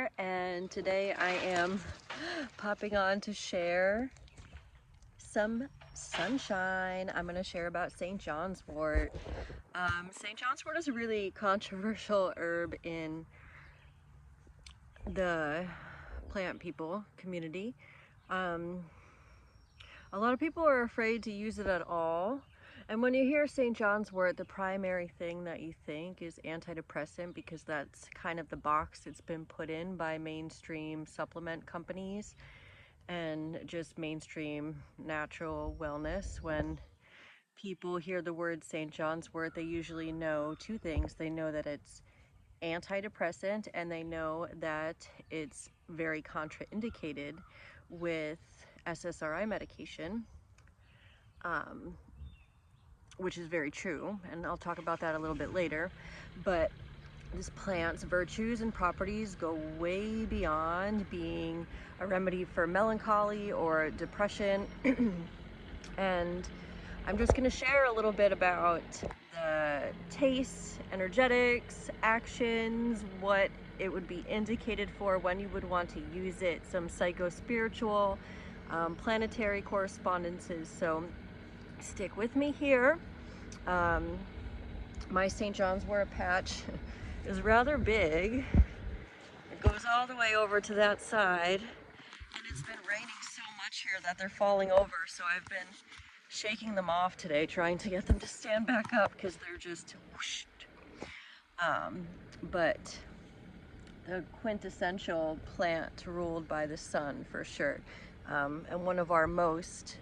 here, and today I am popping on to share some sunshine. I'm going to share about St. Johns Wort. St. Johns Wort is a really controversial herb in the plant people community. A lot of people are afraid to use it at all. And when you hear St. Johns Wort, the primary thing that you think is antidepressant, because that's kind of the box it's been put in by mainstream supplement companies and just mainstream natural wellness. When people hear the word St. Johns Wort, they usually know two things. They know that it's antidepressant, and they know that it's very contraindicated with SSRI medication. Which is very true, and I'll talk about that a little bit later. But this plant's virtues and properties go way beyond being a remedy for melancholy or depression. And I'm just going to share a little bit about the taste, energetics, actions, what it would be indicated for, when you would want to use it, some psycho-spiritual, planetary correspondences. So stick with me here. My St. Johns Wort patch is rather big. It goes all the way over to that side, and it's been raining so much here that they're falling over, so I've been shaking them off today, trying to get them to stand back up because they're just whooshed. But a quintessential plant ruled by the sun, for sure, and one of our most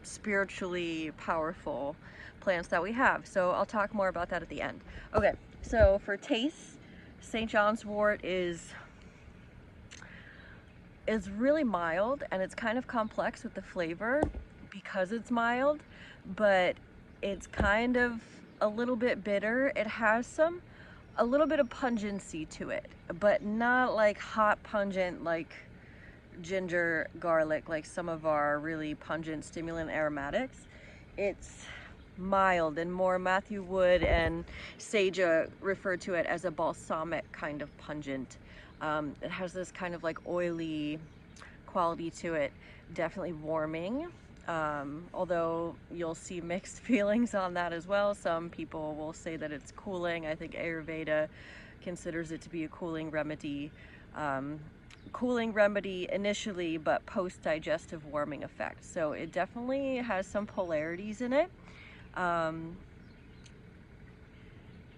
spiritually powerful plants that we have. So I'll talk more about that at the end. Okay, so for taste, St. Johns Wort is really mild, and it's kind of complex with the flavor because it's mild, but it's kind of a little bit bitter. It has a little bit of pungency to it, but not like hot pungent like ginger, garlic, like some of our really pungent stimulant aromatics. It's mild, and more Matthew Wood and Seja refer to it as a balsamic kind of pungent. It has this kind of like oily quality to it, definitely warming, although you'll see mixed feelings on that as well. Some people will say that it's cooling. I think Ayurveda considers it to be a cooling remedy. Initially, but post-digestive warming effect. So it definitely has some polarities in it.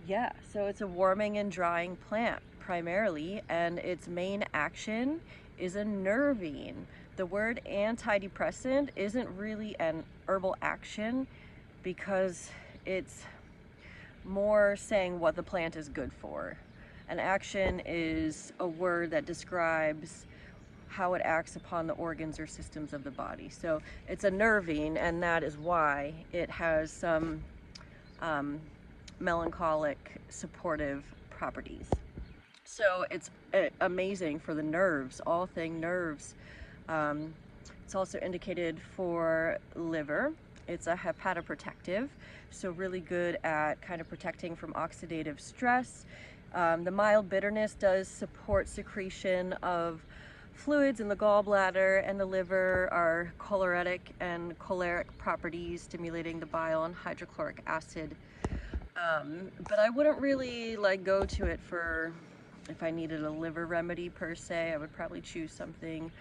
Yeah, so it's a warming and drying plant primarily, and its main action is a nervine. The word antidepressant isn't really an herbal action because it's more saying what the plant is good for. An action is a word that describes how it acts upon the organs or systems of the body. So it's a nervine, and that is why it has some melancholic supportive properties. So it's amazing for the nerves, all thing nerves. It's also indicated for liver. It's a hepatoprotective, so really good at kind of protecting from oxidative stress. The mild bitterness does support secretion of fluids in the gallbladder and the liver, are choleretic and choleric properties, stimulating the bile and hydrochloric acid. But I wouldn't really like go to it for, if I needed a liver remedy per se. I would probably choose something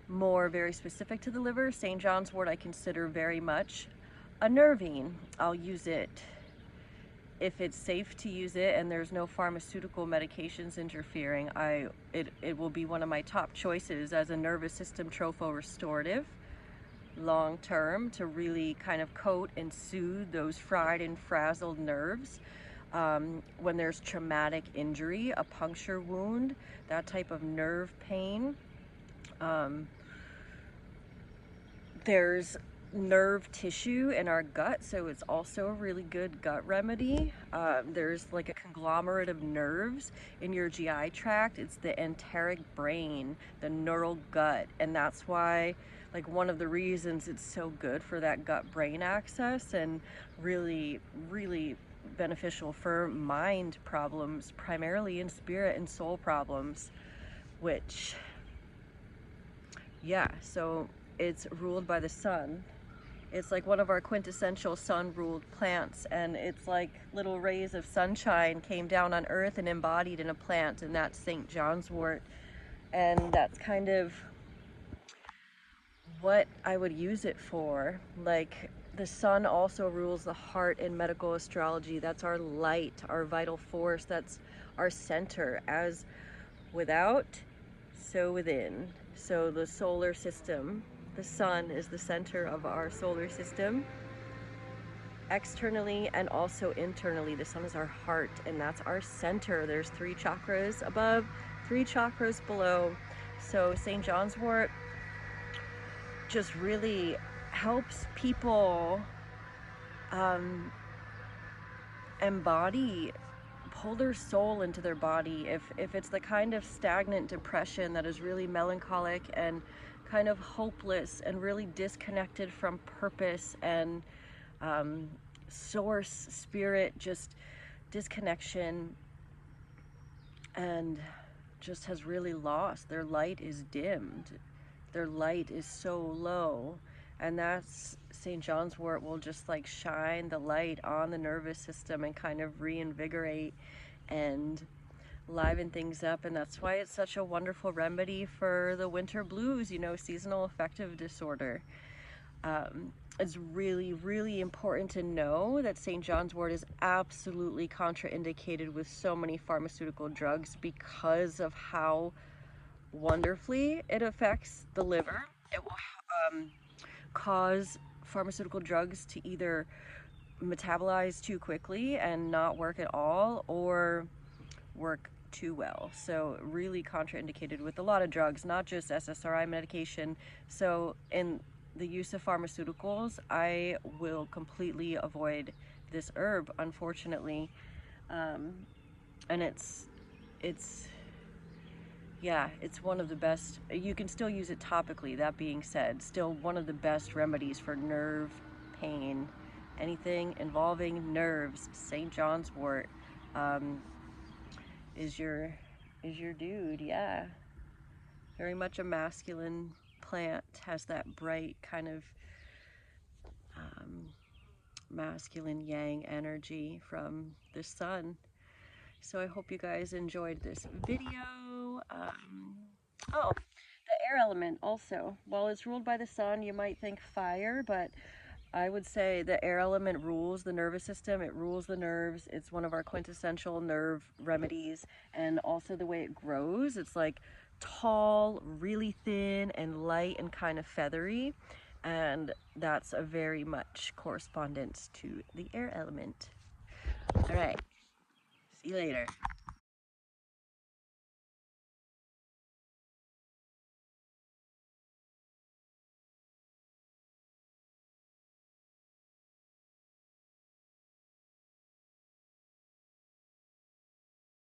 more very specific to the liver. St. Johns Wort I consider very much a nervine. I'll use it if it's safe to use it and there's no pharmaceutical medications interfering. It will be one of my top choices as a nervous system tropho-restorative long term, to really kind of coat and soothe those fried and frazzled nerves. When there's traumatic injury, a puncture wound, that type of nerve pain. There's nerve tissue in our gut, so it's also a really good gut remedy. There's like a conglomerate of nerves in your GI tract. It's the enteric brain, the neural gut, and that's why, like, one of the reasons it's so good for that gut-brain access, and really beneficial for mind problems, primarily in spirit and soul problems. which, yeah, so it's ruled by the sun. It's like one of our quintessential sun-ruled plants, and it's like little rays of sunshine came down on earth and embodied in a plant, and that's St Johns Wort. And that's kind of what I would use it for. Like, the sun also rules the heart in medical astrology. That's our light, our vital force. That's our center. As without, so within. So the solar system, the sun is the center of our solar system. Externally and also internally, the sun is our heart, and that's our center. There's 3 chakras above, 3 chakras below. So St. Johns Wort just really helps people embody, pull their soul into their body. If it's the kind of stagnant depression that is really melancholic and kind of hopeless and really disconnected from purpose and source, spirit, just disconnection, and just has really lost, their light is dimmed, their light is so low, and that's St. Johns Wort will just like shine the light on the nervous system and kind of reinvigorate and liven things up. And that's why it's such a wonderful remedy for the winter blues, you know, seasonal affective disorder. It's really, really important to know that St. Johns Wort is absolutely contraindicated with so many pharmaceutical drugs because of how wonderfully it affects the liver. It will cause pharmaceutical drugs to either metabolize too quickly and not work at all, or work too well. So really contraindicated with a lot of drugs, not just SSRI medication. So in the use of pharmaceuticals, I will completely avoid this herb, unfortunately. And it's yeah, it's one of the best. You can still use it topically, that being said, still one of the best remedies for nerve pain, anything involving nerves. St. Johns Wort is your dude. Yeah, very much a masculine plant, has that bright kind of masculine yang energy from the sun. So I hope you guys enjoyed this video. Oh, the air element also. While it's ruled by the sun, you might think fire, but I would say the air element rules the nervous system. It rules the nerves. It's one of our quintessential nerve remedies. And also the way it grows, it's like tall, really thin and light and kind of feathery. And that's a very much correspondence to the air element. All right, see you later.